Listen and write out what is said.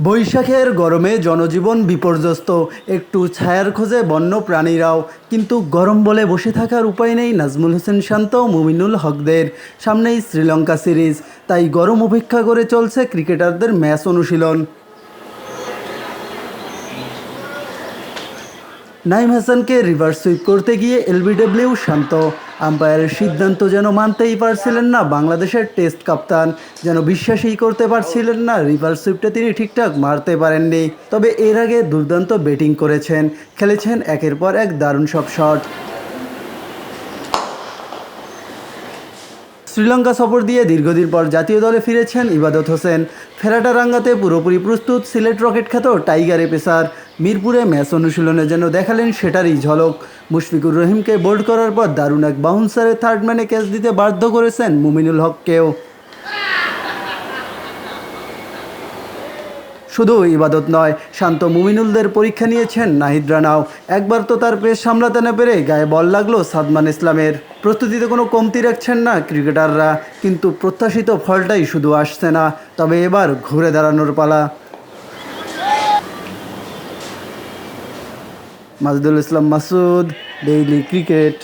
বৈশাখের গরমে জনজীবন বিপর্যস্ত। একটু ছায়ার খোঁজে বন্য প্রাণীরাও। কিন্তু গরম বলে বসে থাকার উপায় নেই নাজমুল হোসেন শান্ত, মুমিনুল হকদের। সামনেই শ্রীলঙ্কা সিরিজ, তাই গরম উপেক্ষা করে চলছে ক্রিকেটারদের ম্যাচ অনুশীলন। নাইম হাসানকে রিভার্স সুইপ করতে গিয়ে এলবিডব্লিউ শান্ত। আম্পায়ারের সিদ্ধান্ত যেন মানতেই পারছিলেন না বাংলাদেশের টেস্ট কাপ্তান। যেন বিশ্বাসই করতে পারছিলেন না রিভার্স সুইপটা তিনি ঠিকঠাক মারতে পারেননি। তবে এর আগে দুর্দান্ত ব্যাটিং করেছেন, খেলেছেন একের পর এক দারুণ সব শট। শ্রীলঙ্কা সফর দিয়ে দীর্ঘদিন পর জাতীয় দলে ফিরেছেন ইবাদত হোসেন। ফেরাটা রাঙ্গাতে পুরোপুরি প্রস্তুত সিলেট রকেট খ্যাত টাইগারে পেসার। মিরপুরে ম্যাচ অনুশীলনে যেন দেখালেন সেটারই ঝলক। মুশফিকুর রহিমকে বোল্ড করার পর দারুণ এক বাউন্সারে থার্ড ম্যানে ক্যাচ দিতে বাধ্য করেছেন মুমিনুল হককেও। শুধু ইবাদত নয়, শান্ত মুমিনুলদের পরীক্ষা নিয়েছেন নাহিদ রানাও। একবার তো তার পেস সামলাতে না পেরে গায়ে বল লাগলো সাদমান ইসলামের। প্রস্তুতিতে কোনো কমতি রাখছেন না ক্রিকেটাররা, কিন্তু প্রত্যাশিত ফলটাই শুধু আসছে না। তবে এবার ঘুরে দাঁড়ানোর পালা। মাজিদুল ইসলাম মাসুদ, ডেইলি ক্রিকেট।